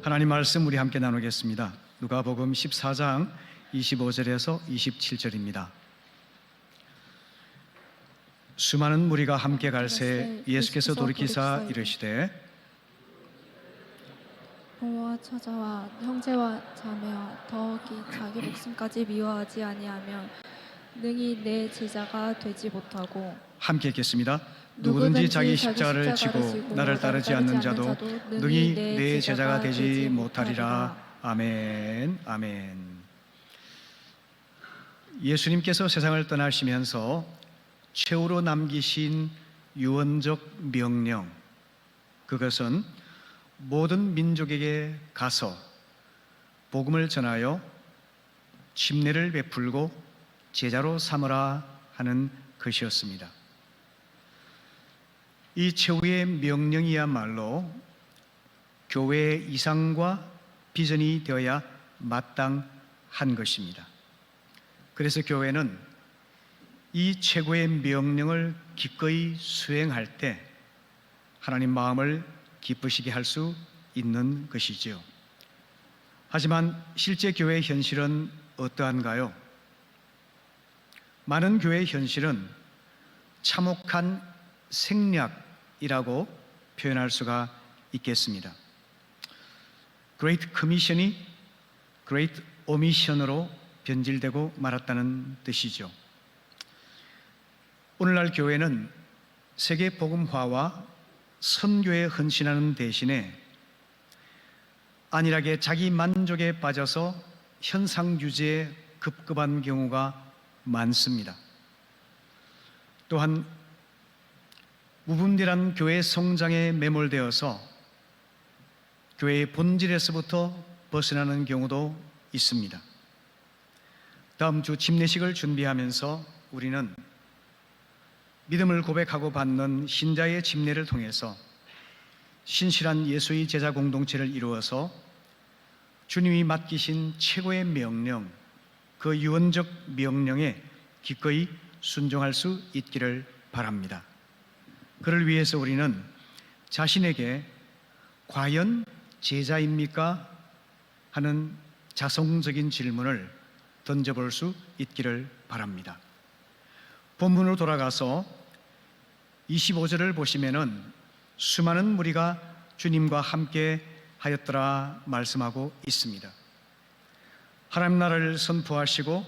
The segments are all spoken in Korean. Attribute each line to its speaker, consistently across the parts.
Speaker 1: 하나님 말씀 우리 함께 나누겠습니다. 누가복음 14장 25절에서 27절입니다. 수많은 무리가 함께 갈새 예수께서 돌이키사 이르시되
Speaker 2: 부모와 처자와 형제와 자매와 더욱이 자기 목숨까지 미워하지 아니하면 능히 내 제자가 되지 못하고.
Speaker 1: 함께 읽겠습니다. 누구든지 자기 십자가를 지고 나를 따르지 않는 자도 능히 내 제자가 되지 못하리라. 아멘. 아멘. 예수님께서 세상을 떠나시면서 최후로 남기신 유언적 명령, 그것은 모든 민족에게 가서 복음을 전하여 침례를 베풀고 제자로 삼으라 하는 것이었습니다. 이 최후의 명령이야말로 교회의 이상과 비전이 되어야 마땅한 것입니다. 그래서 교회는 이 최고의 명령을 기꺼이 수행할 때 하나님 마음을 기쁘시게 할 수 있는 것이지요. 하지만 실제 교회의 현실은 어떠한가요? 많은 교회의 현실은 참혹한 생략이라고 표현할 수가 있겠습니다. Great Commission이 Great Omission으로 변질되고 말았다는 뜻이죠. 오늘날 교회는 세계 복음화와 선교에 헌신하는 대신에 안일하게 자기 만족에 빠져서 현상 유지에 급급한 경우가 많습니다. 또한 무분별한 교회 성장에 매몰되어서 교회의 본질에서부터 벗어나는 경우도 있습니다. 다음 주 침례식을 준비하면서 우리는 믿음을 고백하고 받는 신자의 침례를 통해서 신실한 예수의 제자 공동체를 이루어서 주님이 맡기신 최고의 명령, 그 유언적 명령에 기꺼이 순종할 수 있기를 바랍니다. 그를 위해서 우리는 자신에게 과연 제자입니까? 하는 자성적인 질문을 던져볼 수 있기를 바랍니다. 본문으로 돌아가서 25절을 보시면은 수많은 무리가 주님과 함께 하였더라 말씀하고 있습니다. 하나님 나라를 선포하시고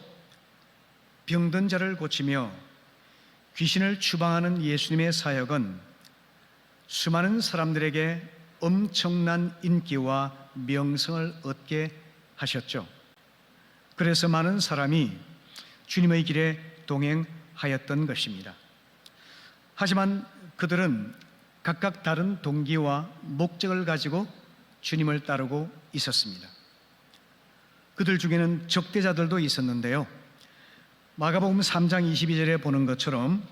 Speaker 1: 병든 자를 고치며 귀신을 추방하는 예수님의 사역은 수많은 사람들에게 엄청난 인기와 명성을 얻게 하셨죠. 그래서 많은 사람이 주님의 길에 동행하였던 것입니다. 하지만 그들은 각각 다른 동기와 목적을 가지고 주님을 따르고 있었습니다. 그들 중에는 적대자들도 있었는데요. 마가복음 3장 22절에 보는 것처럼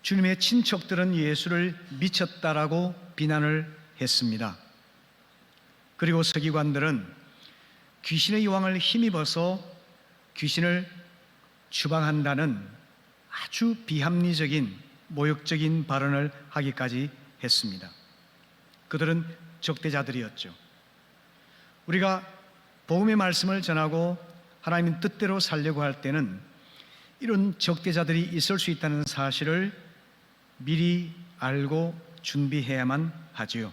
Speaker 1: 주님의 친척들은 예수를 미쳤다라고 비난을 했습니다. 그리고 서기관들은 귀신의 여왕을 힘입어서 귀신을 추방한다는 아주 비합리적인 모욕적인 발언을 하기까지 했습니다. 그들은 적대자들이었죠. 우리가 복음의 말씀을 전하고 하나님의 뜻대로 살려고 할 때는 이런 적대자들이 있을 수 있다는 사실을 미리 알고 준비해야만 하지요.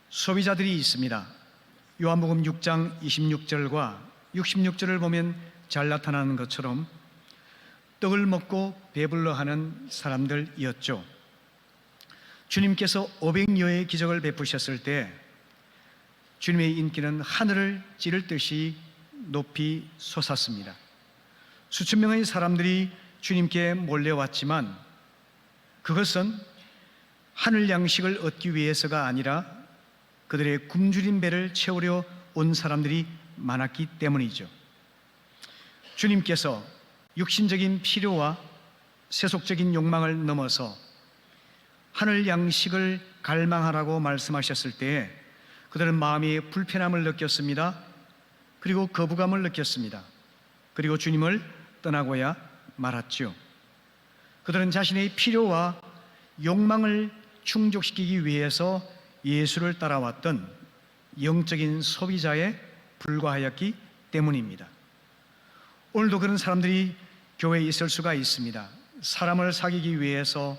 Speaker 1: 소비자들이 있습니다. 요한복음 6장 26절과 66절을 보면 잘 나타나는 것처럼 떡을 먹고 배불러 하는 사람들이었죠. 주님께서 500여의 기적을 베푸셨을 때 주님의 인기는 하늘을 찌를 듯이 높이 솟았습니다. 수천 명의 사람들이 주님께 몰려왔지만 그것은 하늘 양식을 얻기 위해서가 아니라 그들의 굶주린 배를 채우려 온 사람들이 많았기 때문이죠. 주님께서 육신적인 필요와 세속적인 욕망을 넘어서 하늘 양식을 갈망하라고 말씀하셨을 때에 그들은 마음이 불편함을 느꼈습니다. 그리고 거부감을 느꼈습니다. 그리고 주님을 떠나고야 말았죠. 그들은 자신의 필요와 욕망을 충족시키기 위해서 예수를 따라왔던 영적인 소비자에 불과하였기 때문입니다. 오늘도 그런 사람들이 교회에 있을 수가 있습니다. 사람을 사귀기 위해서,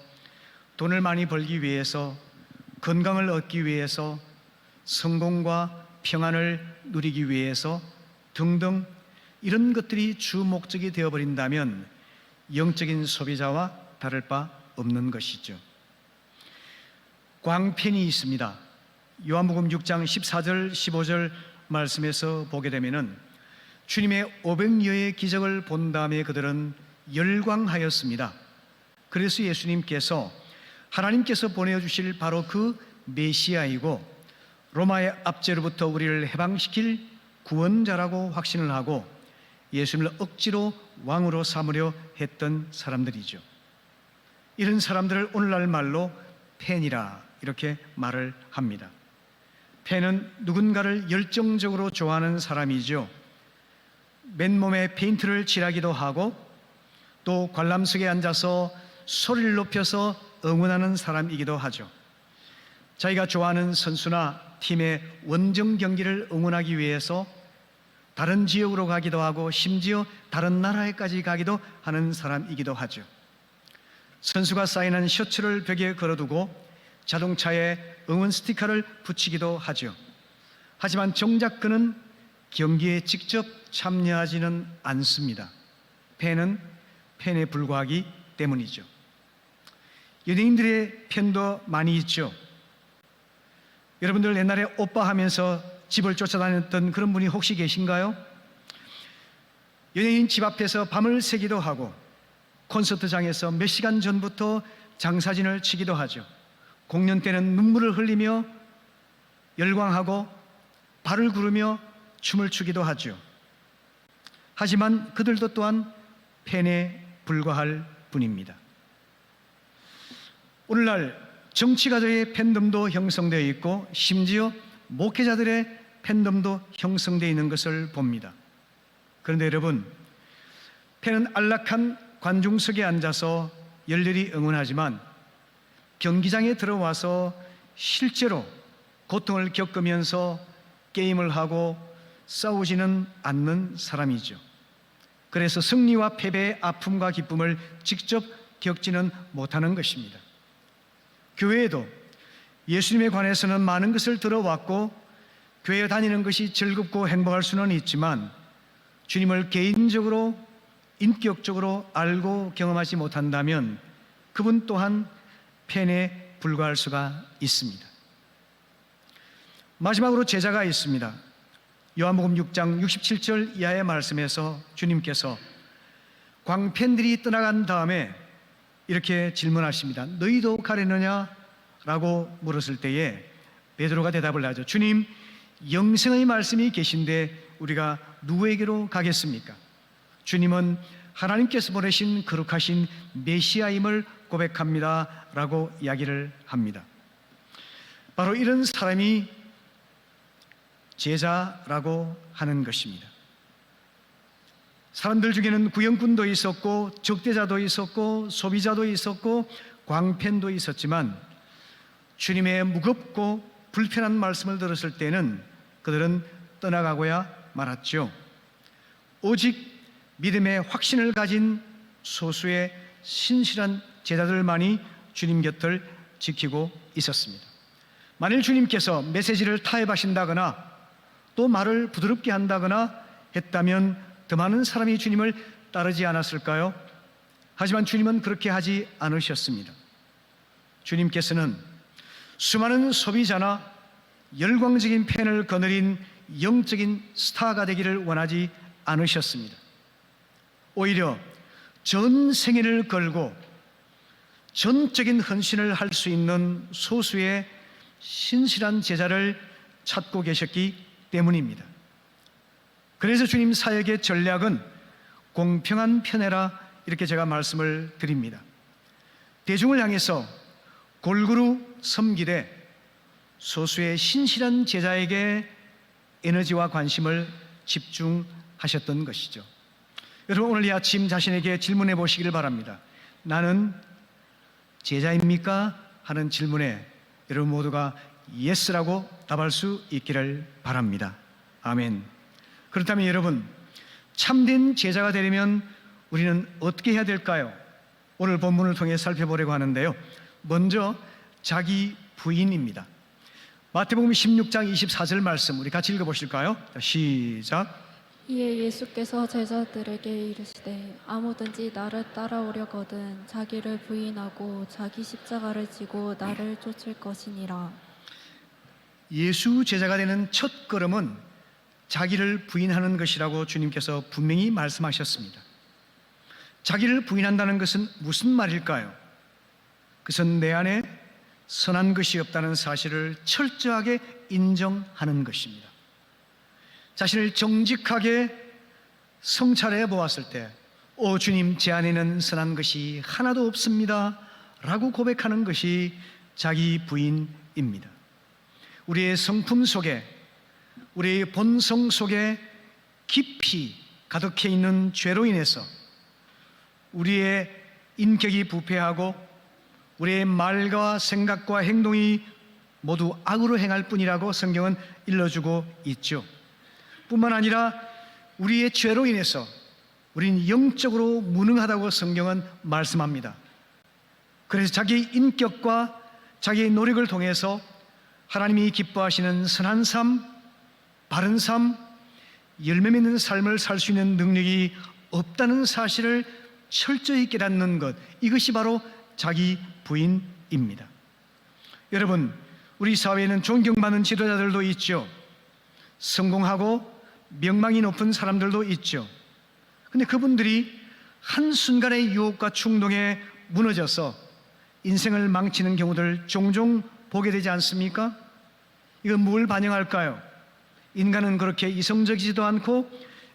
Speaker 1: 돈을 많이 벌기 위해서, 건강을 얻기 위해서, 성공과 평안을 누리기 위해서 등등 이런 것들이 주 목적이 되어버린다면 영적인 소비자와 다를 바 없는 것이죠. 광편이 있습니다. 요한복음 6장 14절 15절 말씀에서 보게 되면은 주님의 500여의 기적을 본 다음에 그들은 열광하였습니다. 그래서 예수님께서 하나님께서 보내주실 바로 그 메시아이고 로마의 압제로부터 우리를 해방시킬 구원자라고 확신을 하고 예수님을 억지로 왕으로 삼으려 했던 사람들이죠. 이런 사람들을 오늘날 말로 팬이라 이렇게 말을 합니다. 팬은 누군가를 열정적으로 좋아하는 사람이죠. 맨몸에 페인트를 칠하기도 하고 또 관람석에 앉아서 소리를 높여서 응원하는 사람이기도 하죠. 자기가 좋아하는 선수나 팀의 원정 경기를 응원하기 위해서 다른 지역으로 가기도 하고 심지어 다른 나라에까지 가기도 하는 사람이기도 하죠. 선수가 사인한 셔츠를 벽에 걸어두고 자동차에 응원 스티커를 붙이기도 하죠. 하지만 정작 그는 경기에 직접 참여하지는 않습니다. 팬은 팬에 불과하기 때문이죠. 연예인들의 팬도 많이 있죠. 여러분들 옛날에 오빠 하면서 집을 쫓아다녔던 그런 분이 혹시 계신가요? 연예인 집 앞에서 밤을 새기도 하고 콘서트장에서 몇 시간 전부터 장사진을 치기도 하죠. 공연 때는 눈물을 흘리며 열광하고 발을 구르며 춤을 추기도 하죠. 하지만 그들도 또한 팬에 불과할 뿐입니다. 오늘날 정치가들의 팬덤도 형성되어 있고 심지어 목회자들의 팬덤도 형성되어 있는 것을 봅니다. 그런데 여러분, 팬은 안락한 관중석에 앉아서 열렬히 응원하지만 경기장에 들어와서 실제로 고통을 겪으면서 게임을 하고 싸우지는 않는 사람이죠. 그래서 승리와 패배의 아픔과 기쁨을 직접 겪지는 못하는 것입니다. 교회에도 예수님에 관해서는 많은 것을 들어왔고 교회에 다니는 것이 즐겁고 행복할 수는 있지만 주님을 개인적으로 인격적으로 알고 경험하지 못한다면 그분 또한 팬에 불과할 수가 있습니다. 마지막으로 제자가 있습니다. 요한복음 6장 67절 이하의 말씀에서 주님께서 광팬들이 떠나간 다음에 이렇게 질문하십니다. 너희도 가려느냐? 라고 물었을 때에 베드로가 대답을 하죠. 주님, 영생의 말씀이 계신데 우리가 누구에게로 가겠습니까? 주님은 하나님께서 보내신 거룩하신 메시아임을 고백합니다 라고 이야기를 합니다. 바로 이런 사람이 제자라고 하는 것입니다. 사람들 중에는 구형꾼도 있었고 적대자도 있었고 소비자도 있었고 광팬도 있었지만 주님의 무겁고 불편한 말씀을 들었을 때는 그들은 떠나가고야 말았죠. 오직 믿음의 확신을 가진 소수의 신실한 제자들만이 주님 곁을 지키고 있었습니다. 만일 주님께서 메시지를 타협하신다거나 또 말을 부드럽게 한다거나 했다면 더 많은 사람이 주님을 따르지 않았을까요? 하지만 주님은 그렇게 하지 않으셨습니다. 주님께서는 수많은 소비자나 열광적인 팬을 거느린 영적인 스타가 되기를 원하지 않으셨습니다. 오히려 전 생애를 걸고 전적인 헌신을 할 수 있는 소수의 신실한 제자를 찾고 계셨기 때문입니다. 그래서 주님 사역의 전략은 공평한 편애라 이렇게 제가 말씀을 드립니다. 대중을 향해서 골고루 섬기되 소수의 신실한 제자에게 에너지와 관심을 집중하셨던 것이죠. 여러분, 오늘 이 아침 자신에게 질문해 보시길 바랍니다. 나는 제자입니까? 하는 질문에 여러분 모두가 예스라고 답할 수 있기를 바랍니다. 아멘. 그렇다면 여러분, 참된 제자가 되려면 우리는 어떻게 해야 될까요? 오늘 본문을 통해 살펴보려고 하는데요. 먼저 자기 부인입니다. 마태복음 16장 24절 말씀 우리 같이 읽어보실까요? 시작.
Speaker 2: 이에 예수께서 제자들에게 이르시되 아무든지 나를 따라오려거든 자기를 부인하고 자기 십자가를 지고 나를 쫓을 것이니라.
Speaker 1: 예수 제자가 되는 첫 걸음은 자기를 부인하는 것이라고 주님께서 분명히 말씀하셨습니다. 자기를 부인한다는 것은 무슨 말일까요? 그것은 내 안에 선한 것이 없다는 사실을 철저하게 인정하는 것입니다. 자신을 정직하게 성찰해 보았을 때, 오 주님, 제 안에는 선한 것이 하나도 없습니다 라고 고백하는 것이 자기 부인입니다. 우리의 성품 속에, 우리의 본성 속에 깊이 가득해 있는 죄로 인해서 우리의 인격이 부패하고 우리의 말과 생각과 행동이 모두 악으로 행할 뿐이라고 성경은 일러주고 있죠. 뿐만 아니라 우리의 죄로 인해서 우리는 영적으로 무능하다고 성경은 말씀합니다. 그래서 자기 인격과 자기의 노력을 통해서 하나님이 기뻐하시는 선한 삶, 바른 삶, 열매 맺는 삶을 살 수 있는 능력이 없다는 사실을 철저히 깨닫는 것, 이것이 바로 자기 부인입니다. 여러분, 우리 사회에는 존경받는 지도자들도 있죠. 성공하고 명망이 높은 사람들도 있죠. 근데 그분들이 한순간의 유혹과 충동에 무너져서 인생을 망치는 경우들 종종 보게 되지 않습니까? 이건 뭘 반영할까요? 인간은 그렇게 이성적이지도 않고,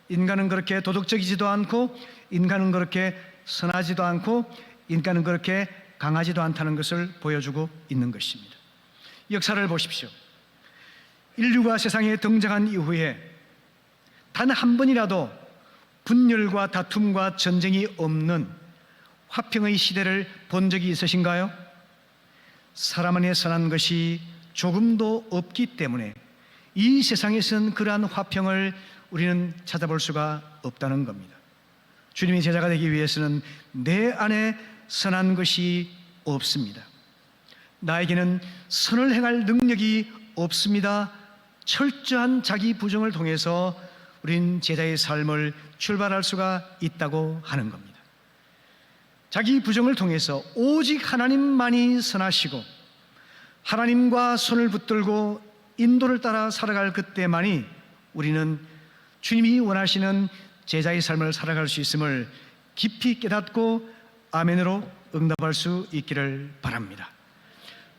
Speaker 1: 인간은 그렇게 도덕적이지도 않고, 인간은 그렇게 선하지도 않고, 인간은 그렇게 강하지도 않다는 것을 보여주고 있는 것입니다. 역사를 보십시오. 인류가 세상에 등장한 이후에 단 한 번이라도 분열과 다툼과 전쟁이 없는 화평의 시대를 본 적이 있으신가요? 사람 안에 선한 것이 조금도 없기 때문에 이 세상에서는 그러한 화평을 우리는 찾아볼 수가 없다는 겁니다. 주님의 제자가 되기 위해서는 내 안에 선한 것이 없습니다. 나에게는 선을 행할 능력이 없습니다. 철저한 자기 부정을 통해서 우린 제자의 삶을 출발할 수가 있다고 하는 겁니다. 자기 부정을 통해서 오직 하나님만이 선하시고 하나님과 손을 붙들고 인도를 따라 살아갈 그때만이 우리는 주님이 원하시는 제자의 삶을 살아갈 수 있음을 깊이 깨닫고 아멘으로 응답할 수 있기를 바랍니다.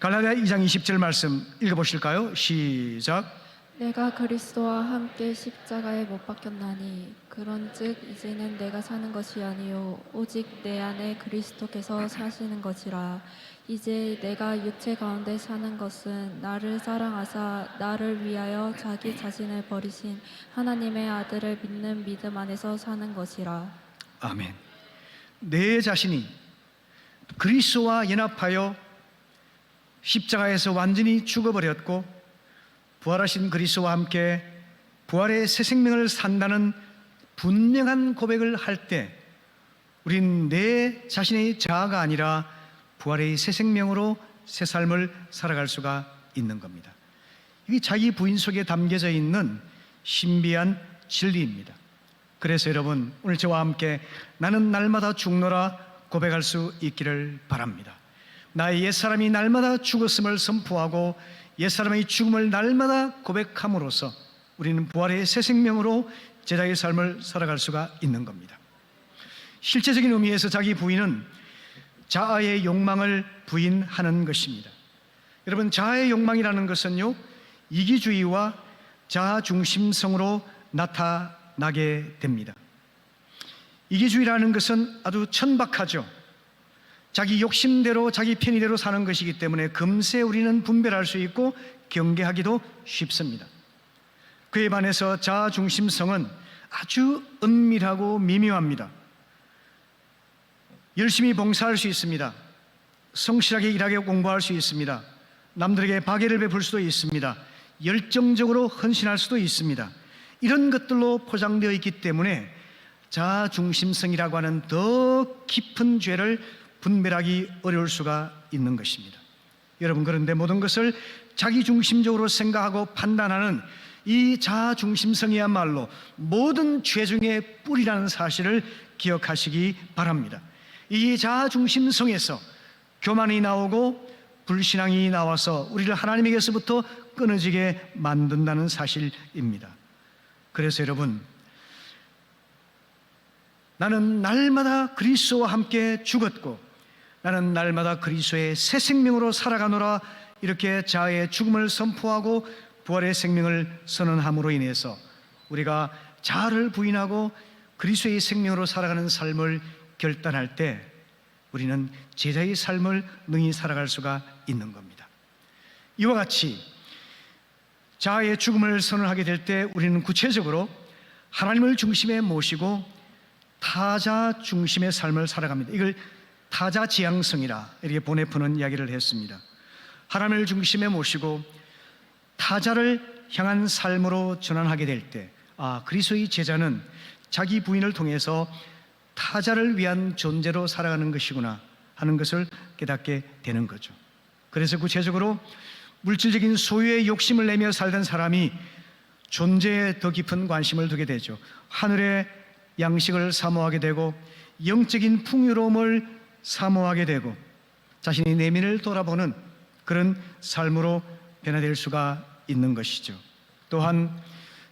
Speaker 1: 갈라디아 2장 20절 말씀 읽어보실까요? 시작.
Speaker 2: 내가 그리스도와 함께 십자가에 못 박혔나니 그런즉 이제는 내가 사는 것이 아니요 오직 내 안에 그리스도께서 사시는 것이라. 이제 내가 육체 가운데 사는 것은 나를 사랑하사 나를 위하여 자기 자신을 버리신 하나님의 아들을 믿는 믿음 안에서 사는 것이라.
Speaker 1: 아멘. 내 자신이 그리스도와 연합하여 십자가에서 완전히 죽어버렸고 부활하신 그리스도와 함께 부활의 새 생명을 산다는 분명한 고백을 할 때 우린 내 자신의 자아가 아니라 부활의 새 생명으로 새 삶을 살아갈 수가 있는 겁니다. 이게 자기 부인 속에 담겨져 있는 신비한 진리입니다. 그래서 여러분, 오늘 저와 함께 나는 날마다 죽노라 고백할 수 있기를 바랍니다. 나의 옛사람이 날마다 죽었음을 선포하고 옛사람의 죽음을 날마다 고백함으로써 우리는 부활의 새 생명으로 제자의 삶을 살아갈 수가 있는 겁니다. 실제적인 의미에서 자기 부인은 자아의 욕망을 부인하는 것입니다. 여러분, 자아의 욕망이라는 것은요, 이기주의와 자아중심성으로 나타나게 됩니다. 이기주의라는 것은 아주 천박하죠. 자기 욕심대로 자기 편의대로 사는 것이기 때문에 금세 우리는 분별할 수 있고 경계하기도 쉽습니다. 그에 반해서 자아중심성은 아주 은밀하고 미묘합니다. 열심히 봉사할 수 있습니다. 성실하게 일하게 공부할 수 있습니다. 남들에게 박애를 베풀 수도 있습니다. 열정적으로 헌신할 수도 있습니다. 이런 것들로 포장되어 있기 때문에 자중심성이라고 하는 더 깊은 죄를 분별하기 어려울 수가 있는 것입니다. 여러분, 그런데 모든 것을 자기중심적으로 생각하고 판단하는 이 자중심성이야말로 모든 죄 중의 뿌리라는 사실을 기억하시기 바랍니다. 이 자중심성에서 교만이 나오고 불신앙이 나와서 우리를 하나님에게서부터 끊어지게 만든다는 사실입니다. 그래서 여러분, 나는 날마다 그리스도와 함께 죽었고 나는 날마다 그리스도의 새 생명으로 살아가노라, 이렇게 자아의 죽음을 선포하고 부활의 생명을 선언함으로 인해서 우리가 자아를 부인하고 그리스도의 생명으로 살아가는 삶을 결단할 때 우리는 제자의 삶을 능히 살아갈 수가 있는 겁니다. 이와 같이 자아의 죽음을 선언하게 될 때 우리는 구체적으로 하나님을 중심에 모시고 타자 중심의 삶을 살아갑니다. 이걸 타자지향성이라 이렇게 보내푸는 이야기를 했습니다. 하나님을 중심에 모시고 타자를 향한 삶으로 전환하게 될 때, 그리스도의 제자는 자기 부인을 통해서 타자를 위한 존재로 살아가는 것이구나 하는 것을 깨닫게 되는 거죠. 그래서 구체적으로 물질적인 소유에 욕심을 내며 살던 사람이 존재에 더 깊은 관심을 두게 되죠. 하늘의 양식을 사모하게 되고 영적인 풍요로움을 사모하게 되고 자신의 내면을 돌아보는 그런 삶으로 변화될 수가 있는 것이죠. 또한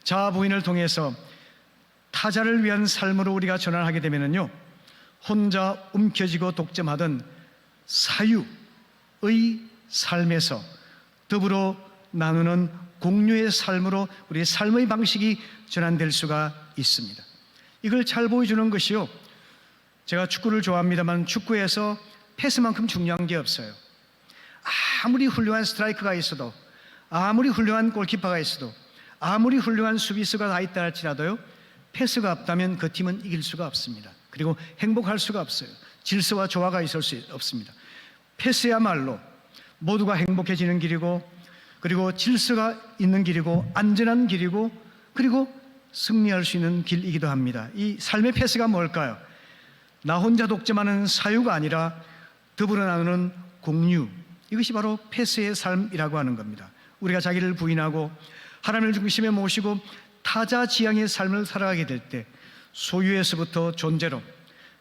Speaker 1: 자아 부인을 통해서 타자를 위한 삶으로 우리가 전환하게 되면요, 혼자 움켜쥐고 독점하던 사유의 삶에서 더불어 나누는 공유의 삶으로 우리의 삶의 방식이 전환될 수가 있습니다. 이걸 잘 보여주는 것이요, 제가 축구를 좋아합니다만 축구에서 패스만큼 중요한 게 없어요. 아무리 훌륭한 스트라이커가 있어도, 아무리 훌륭한 골키퍼가 있어도, 아무리 훌륭한 수비수가 다 있다 할지라도요, 패스가 없다면 그 팀은 이길 수가 없습니다. 그리고 행복할 수가 없어요. 질서와 조화가 있을 수 없습니다. 패스야말로 모두가 행복해지는 길이고, 그리고 질서가 있는 길이고, 안전한 길이고, 그리고 승리할 수 있는 길이기도 합니다. 이 삶의 패스가 뭘까요? 나 혼자 독점하는 사유가 아니라 더불어 나누는 공유, 이것이 바로 패스의 삶이라고 하는 겁니다. 우리가 자기를 부인하고 하나님을 중심에 모시고 타자 지향의 삶을 살아가게 될 때 소유에서부터 존재로,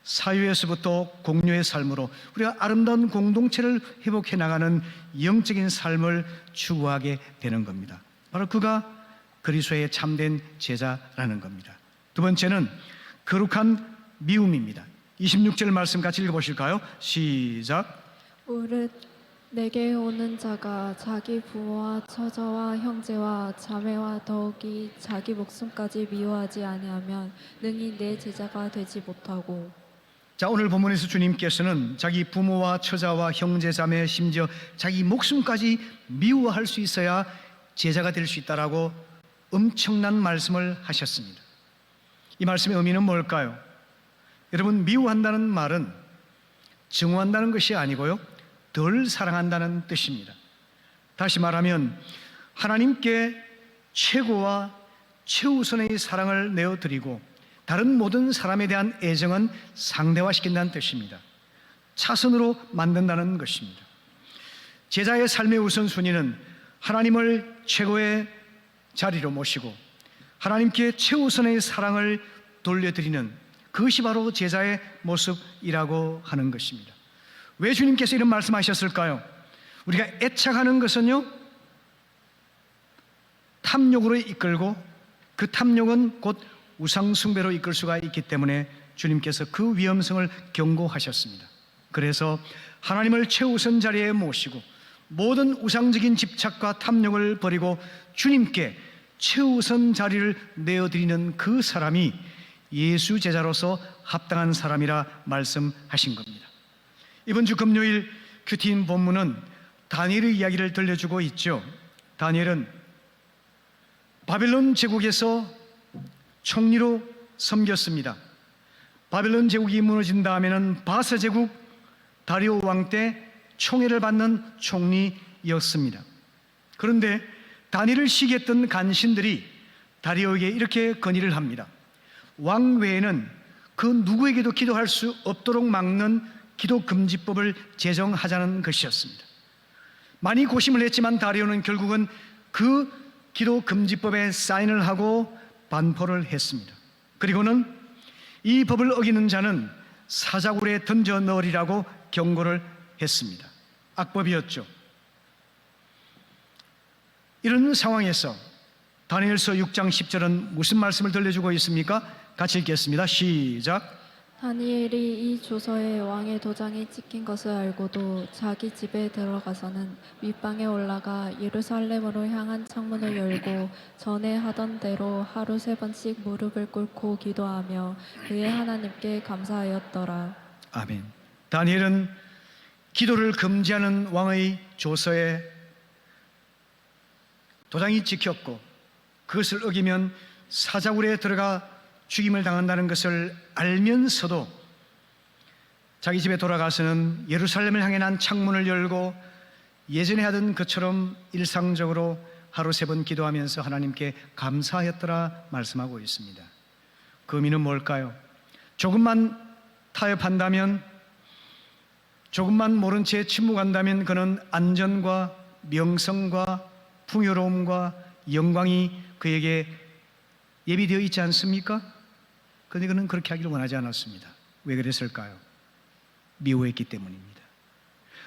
Speaker 1: 사유에서부터 공유의 삶으로 우리가 아름다운 공동체를 회복해 나가는 영적인 삶을 추구하게 되는 겁니다. 바로 그가 그리스도의 참된 제자라는 겁니다. 두 번째는 거룩한 미움입니다. 26절 말씀 같이 읽어보실까요? 시작.
Speaker 2: 오릇 내게 오는 자가 자기 부모와 처자와 형제와 자매와 더욱이 자기 목숨까지 미워하지 아니하면 능히 내 제자가 되지 못하고.
Speaker 1: 자, 오늘 본문에서 주님께서는 자기 부모와 처자와 형제 자매, 심지어 자기 목숨까지 미워할 수 있어야 제자가 될 수 있다라고 엄청난 말씀을 하셨습니다. 이 말씀의 의미는 뭘까요? 여러분, 미워한다는 말은 증오한다는 것이 아니고요, 덜 사랑한다는 뜻입니다. 다시 말하면 하나님께 최고와 최우선의 사랑을 내어드리고 다른 모든 사람에 대한 애정은 상대화시킨다는 뜻입니다. 차선으로 만든다는 것입니다. 제자의 삶의 우선순위는 하나님을 최고의 자리로 모시고 하나님께 최우선의 사랑을 돌려드리는, 그것이 바로 제자의 모습이라고 하는 것입니다. 왜 주님께서 이런 말씀하셨을까요? 우리가 애착하는 것은요, 탐욕으로 이끌고 그 탐욕은 곧 우상숭배로 이끌 수가 있기 때문에 주님께서 그 위험성을 경고하셨습니다. 그래서 하나님을 최우선 자리에 모시고 모든 우상적인 집착과 탐욕을 버리고 주님께 최우선 자리를 내어드리는 그 사람이 예수 제자로서 합당한 사람이라 말씀하신 겁니다. 이번 주 금요일 큐티인 본문은 다니엘의 이야기를 들려주고 있죠. 다니엘은 바벨론 제국에서 총리로 섬겼습니다. 바벨론 제국이 무너진 다음에는 바사 제국 다리오 왕 때 총애를 받는 총리였습니다. 그런데 다니엘을 시기했던 간신들이 다리오에게 이렇게 건의를 합니다. 왕 외에는 그 누구에게도 기도할 수 없도록 막는 기도금지법을 제정하자는 것이었습니다. 많이 고심을 했지만 다리오는 결국은 그 기도금지법에 사인을 하고 반포를 했습니다. 그리고는 이 법을 어기는 자는 사자굴에 던져 넣으리라고 경고를 했습니다. 악법이었죠. 이런 상황에서 다니엘서 6장 10절은 무슨 말씀을 들려주고 있습니까? 같이 읽겠습니다. 시작.
Speaker 2: 다니엘이 이 조서에 왕의 도장이 찍힌 것을 알고도 자기 집에 들어가서는 윗방에 올라가 예루살렘으로 향한 창문을 열고 전에 하던 대로 하루 3번씩 무릎을 꿇고 기도하며 그의 하나님께 감사하였더라.
Speaker 1: 아멘. 다니엘은 기도를 금지하는 왕의 조서에 도장이 찍혔고 그것을 어기면 사자굴에 들어가 죽임을 당한다는 것을 알면서도 자기 집에 돌아가서는 예루살렘을 향해 난 창문을 열고 예전에 하던 것처럼 일상적으로 하루 3번 기도하면서 하나님께 감사하였더라 말씀하고 있습니다. 그 의미는 뭘까요? 조금만 타협한다면, 조금만 모른 채 침묵한다면 그는 안전과 명성과 풍요로움과 영광이 그에게 예비되어 있지 않습니까? 그런데 그는 그렇게 하기를 원하지 않았습니다. 왜 그랬을까요? 미워했기 때문입니다.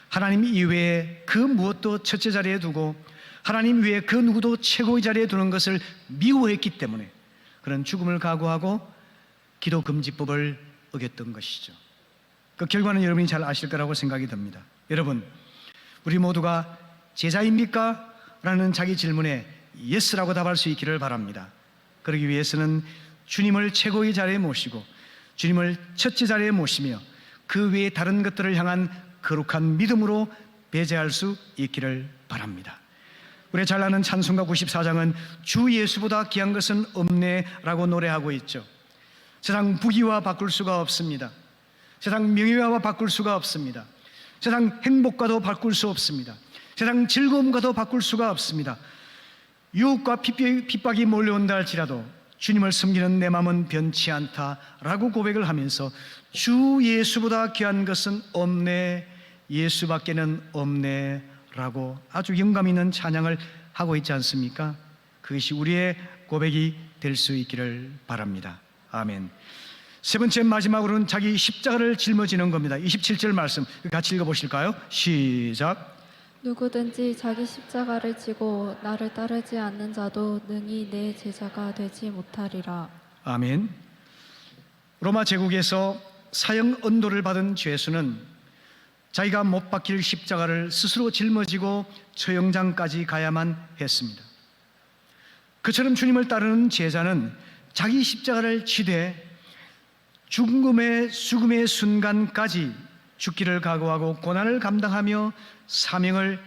Speaker 1: 하나님 이외에 그 무엇도 첫째 자리에 두고 하나님 외에 그 누구도 최고의 자리에 두는 것을 미워했기 때문에 그런 죽음을 각오하고 기도금지법을 어겼던 것이죠. 그 결과는 여러분이 잘 아실 거라고 생각이 듭니다. 여러분, 우리 모두가 제자입니까? 라는 자기 질문에 예스라고 답할 수 있기를 바랍니다. 그러기 위해서는 주님을 최고의 자리에 모시고 주님을 첫째 자리에 모시며 그 외에 다른 것들을 향한 거룩한 믿음으로 배제할 수 있기를 바랍니다. 우리 잘 아는 찬송가 94장은 주 예수보다 귀한 것은 없네 라고 노래하고 있죠. 세상 부귀와 바꿀 수가 없습니다. 세상 명예와 바꿀 수가 없습니다. 세상 행복과도 바꿀 수 없습니다. 세상 즐거움과도 바꿀 수가 없습니다. 유혹과 핍박이 몰려온다 할지라도 주님을 섬기는 내 마음은 변치 않다라고 고백을 하면서 주 예수보다 귀한 것은 없네, 예수밖에는 없네 라고 아주 영감 있는 찬양을 하고 있지 않습니까? 그것이 우리의 고백이 될 수 있기를 바랍니다. 아멘. 세 번째 마지막으로는 자기 십자가를 짊어지는 겁니다. 27절 말씀 같이 읽어보실까요? 시작.
Speaker 2: 누구든지 자기 십자가를 지고 나를 따르지 않는 자도 능히 내 제자가 되지 못하리라.
Speaker 1: 아멘. 로마 제국에서 사형 언도를 받은 죄수는 자기가 못 박힐 십자가를 스스로 짊어지고 처형장까지 가야만 했습니다. 그처럼 주님을 따르는 제자는 자기 십자가를 지되 죽음의 순간까지 죽기를 각오하고 고난을 감당하며 사명을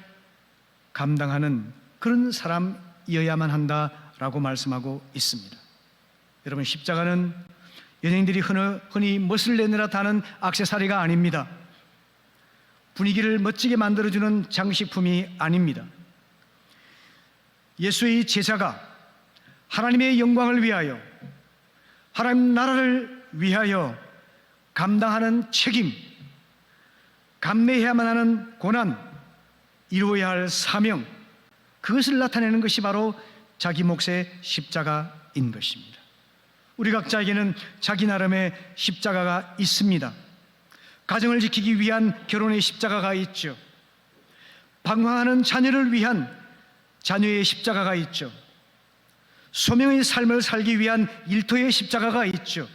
Speaker 1: 감당하는 그런 사람이어야만 한다라고 말씀하고 있습니다. 여러분, 십자가는 연예인들이 흔히 멋을 내느라 다는 액세서리가 아닙니다. 분위기를 멋지게 만들어주는 장식품이 아닙니다. 예수의 제자가 하나님의 영광을 위하여, 하나님 나라를 위하여 감당하는 책임, 감내해야만 하는 고난, 이루어야 할 사명, 그것을 나타내는 것이 바로 자기 몫의 십자가인 것입니다. 우리 각자에게는 자기 나름의 십자가가 있습니다. 가정을 지키기 위한 결혼의 십자가가 있죠. 방황하는 자녀를 위한 자녀의 십자가가 있죠. 소명의 삶을 살기 위한 일터의 십자가가 있죠.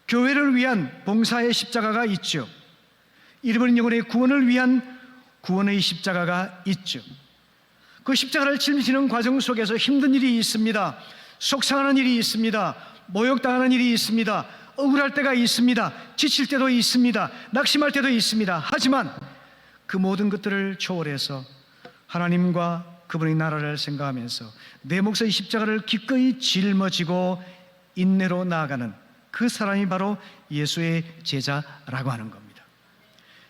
Speaker 1: 교회를 위한 봉사의 십자가가 있죠. 잃어버린 영혼의 구원을 위한 구원의 십자가가 있죠. 그 십자가를 짊어지는 과정 속에서 힘든 일이 있습니다. 속상하는 일이 있습니다. 모욕당하는 일이 있습니다. 억울할 때가 있습니다. 지칠 때도 있습니다. 낙심할 때도 있습니다. 하지만 그 모든 것들을 초월해서 하나님과 그분의 나라를 생각하면서 내 몫의 십자가를 기꺼이 짊어지고 인내로 나아가는 그 사람이 바로 예수의 제자라고 하는 겁니다.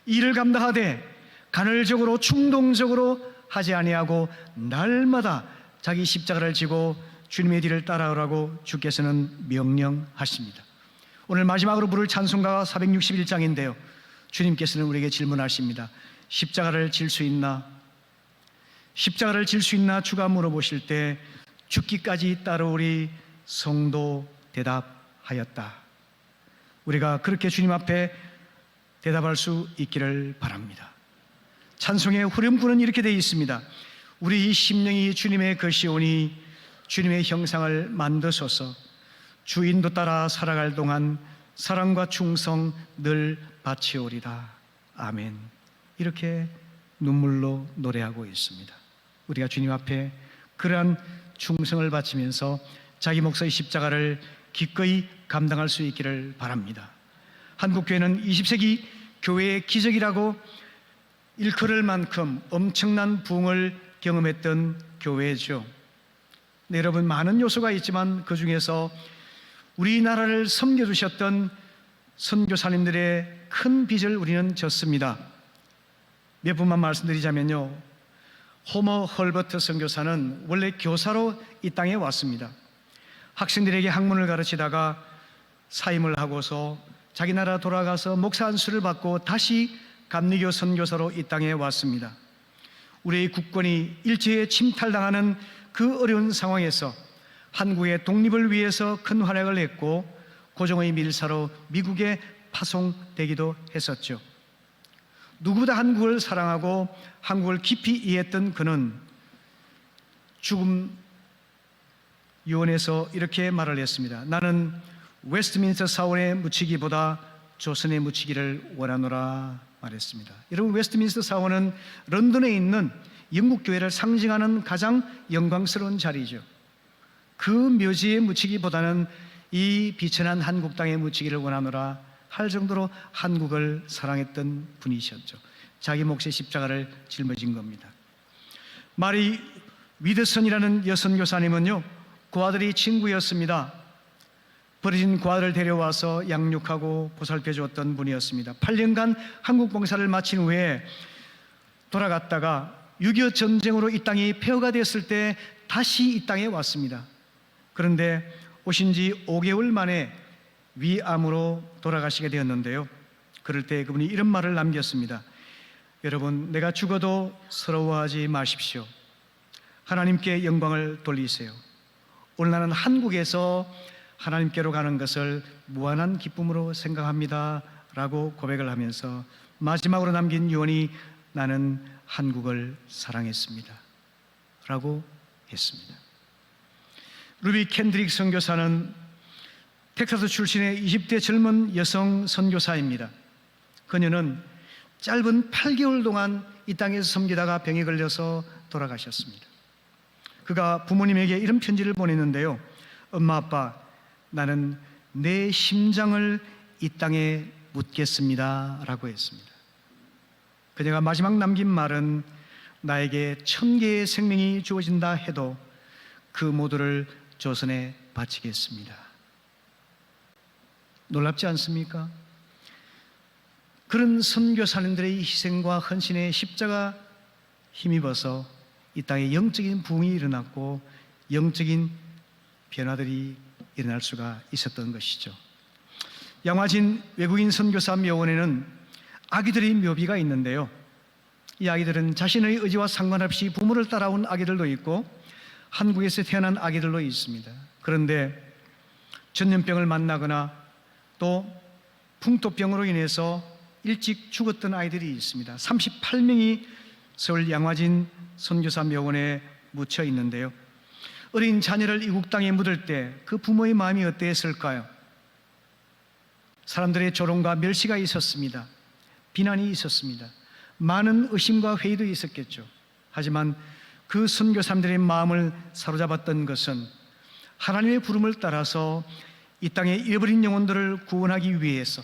Speaker 1: 이 일을 감당하되 간헐적으로 충동적으로 하지 아니하고 날마다 자기 십자가를 지고 주님의 뒤를 따라오라고 주께서는 명령하십니다. 오늘 마지막으로 부를 찬송가가 461장인데요. 주님께서는 우리에게 질문하십니다. 십자가를 질 수 있나? 십자가를 질 수 있나? 주가 물어보실 때 죽기까지 따르오리 성도 대답하였다. 우리가 그렇게 주님 앞에 대답할 수 있기를 바랍니다. 찬송의 후렴구는 이렇게 되어 있습니다. 우리 심령이 주님의 것이오니 주님의 형상을 만드소서. 주 인도 따라 살아갈 동안 사랑과 충성 늘 바치오리다. 아멘. 이렇게 눈물로 노래하고 있습니다. 우리가 주님 앞에 그러한 충성을 바치면서 자기 몫의 십자가를 기꺼이 감당할 수 있기를 바랍니다. 한국교회는 20세기 교회의 기적이라고 일컬을 만큼 엄청난 부흥을 경험했던 교회죠. 네, 여러분, 많은 요소가 있지만 그 중에서 우리나라를 섬겨주셨던 선교사님들의 큰 빚을 우리는 졌습니다. 몇 분만 말씀드리자면요, 호머 헐버트 선교사는 원래 교사로 이 땅에 왔습니다. 학생들에게 학문을 가르치다가 사임을 하고서 자기 나라 돌아가서 목사 안수를 받고 다시 감리교 선교사로 이 땅에 왔습니다. 우리의 국권이 일제에 침탈당하는 그 어려운 상황에서 한국의 독립을 위해서 큰 활약을 했고 고종의 밀사로 미국에 파송되기도 했었죠. 누구보다 한국을 사랑하고 한국을 깊이 이해했던 그는 죽음 유언에서 이렇게 말을 했습니다. 나는 웨스트민스터 사원에 묻히기보다 조선에 묻히기를 원하노라 말했습니다. 여러분, 웨스트민스터 사원은 런던에 있는 영국 교회를 상징하는 가장 영광스러운 자리죠. 그 묘지에 묻히기보다는 이 비천한 한국 땅에 묻히기를 원하노라 할 정도로 한국을 사랑했던 분이셨죠. 자기 몫의 십자가를 짊어진 겁니다. 마리 위드슨이라는 여선교사님은요, 그 아들이 친구였습니다. 버려진 그 아들을 데려와서 양육하고 보살펴 주었던 분이었습니다. 8년간 한국 봉사를 마친 후에 돌아갔다가 6.25 전쟁으로 이 땅이 폐허가 됐을 때 다시 이 땅에 왔습니다. 그런데 오신 지 5개월 만에 위암으로 돌아가시게 되었는데요. 그럴 때 그분이 이런 말을 남겼습니다. 여러분, 내가 죽어도 서러워하지 마십시오. 하나님께 영광을 돌리세요. 오늘 나는 한국에서 하나님께로 가는 것을 무한한 기쁨으로 생각합니다 라고 고백을 하면서 마지막으로 남긴 유언이 나는 한국을 사랑했습니다 라고 했습니다. 루비 캔드릭 선교사는 텍사스 출신의 20대 젊은 여성 선교사입니다. 그녀는 짧은 8개월 동안 이 땅에서 섬기다가 병에 걸려서 돌아가셨습니다. 그가 부모님에게 이런 편지를 보냈는데요. 엄마, 아빠, 나는 내 심장을 이 땅에 묻겠습니다 라고 했습니다. 그녀가 마지막 남긴 말은 나에게 1000개의 생명이 주어진다 해도 그 모두를 조선에 바치겠습니다. 놀랍지 않습니까? 그런 선교사님들의 희생과 헌신의 십자가 힘입어서 이 땅에 영적인 부흥이 일어났고 영적인 변화들이 일어날 수가 있었던 것이죠. 양화진 외국인 선교사 묘원에는 아기들의 묘비가 있는데요. 이 아기들은 자신의 의지와 상관없이 부모를 따라온 아기들도 있고 한국에서 태어난 아기들도 있습니다. 그런데 전염병을 만나거나 또 풍토병으로 인해서 일찍 죽었던 아이들이 있습니다. 38명이 서울 양화진 선교사 묘원에 묻혀 있는데요. 어린 자녀를 이국 땅에 묻을 때 그 부모의 마음이 어땠을까요? 사람들의 조롱과 멸시가 있었습니다. 비난이 있었습니다. 많은 의심과 회의도 있었겠죠. 하지만 그 선교사님들의 마음을 사로잡았던 것은 하나님의 부름을 따라서 이 땅에 잃어버린 영혼들을 구원하기 위해서,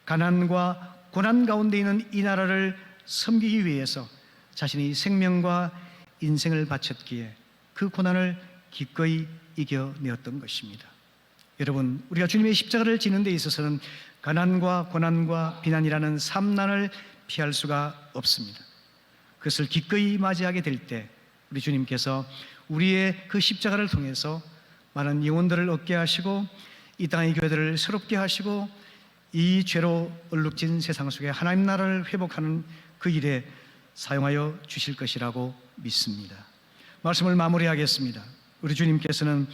Speaker 1: 가난과 고난 가운데 있는 이 나라를 섬기기 위해서 자신의 생명과 인생을 바쳤기에 그 고난을 기꺼이 이겨내었던 것입니다. 여러분, 우리가 주님의 십자가를 지는 데 있어서는 가난과 고난과 비난이라는 삼난을 피할 수가 없습니다. 그것을 기꺼이 맞이하게 될 때 우리 주님께서 우리의 그 십자가를 통해서 많은 영혼들을 얻게 하시고 이 땅의 교회들을 새롭게 하시고 이 죄로 얼룩진 세상 속에 하나님 나라를 회복하는 그 일에 사용하여 주실 것이라고 믿습니다. 말씀을 마무리하겠습니다. 우리 주님께서는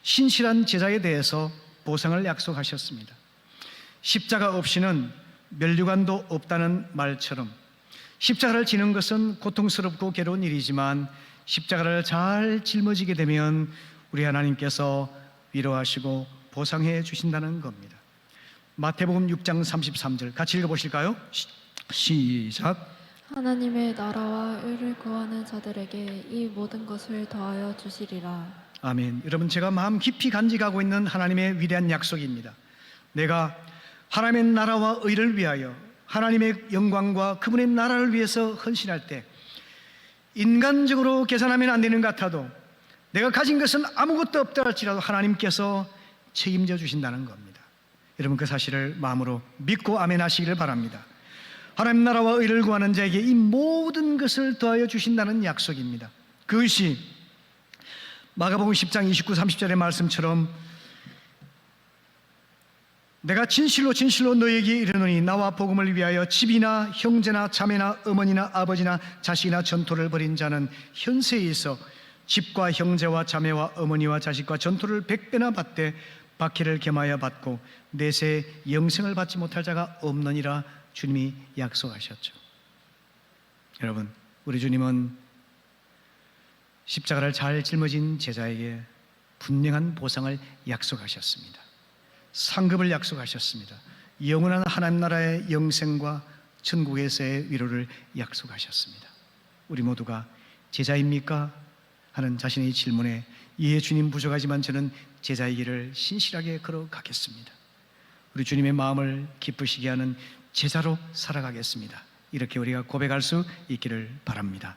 Speaker 1: 신실한 제자에 대해서 보상을 약속하셨습니다. 십자가 없이는 면류관도 없다는 말처럼 십자가를 지는 것은 고통스럽고 괴로운 일이지만 십자가를 잘 짊어지게 되면 우리 하나님께서 위로하시고 보상해 주신다는 겁니다. 마태복음 6장 33절 같이 읽어보실까요? 시작.
Speaker 2: 하나님의 나라와 의를 구하는 자들에게 이 모든 것을 더하여 주시리라.
Speaker 1: 아멘. 여러분, 제가 마음 깊이 간직하고 있는 하나님의 위대한 약속입니다. 내가 하나님의 나라와 의를 위하여 하나님의 영광과 그분의 나라를 위해서 헌신할 때 인간적으로 계산하면 안 되는 것 같아도 내가 가진 것은 아무것도 없다 할지라도 하나님께서 책임져 주신다는 겁니다. 여러분, 그 사실을 마음으로 믿고 아멘 하시기를 바랍니다. 하나님 나라와 의를 구하는 자에게 이 모든 것을 더하여 주신다는 약속입니다. 그것이 마가복음 10장 29, 30절의 말씀처럼 내가 진실로 진실로 너에게 이르노니 나와 복음을 위하여 집이나 형제나 자매나 어머니나 아버지나 자식이나 전토를 벌인 자는 현세에 있어 집과 형제와 자매와 어머니와 자식과 전토를 100배나 받되 박해를 겸하여 받고 내세 영생을 받지 못할 자가 없느니라 주님이 약속하셨죠. 여러분, 우리 주님은 십자가를 잘 짊어진 제자에게 분명한 보상을 약속하셨습니다. 상급을 약속하셨습니다. 영원한 하나님 나라의 영생과 천국에서의 위로를 약속하셨습니다. 우리 모두가 제자입니까? 하는 자신의 질문에 예, 주님 부족하지만 저는 제자의 길을 신실하게 걸어가겠습니다. 우리 주님의 마음을 기쁘시게 하는 제자로 살아가겠습니다. 이렇게 우리가 고백할 수 있기를 바랍니다.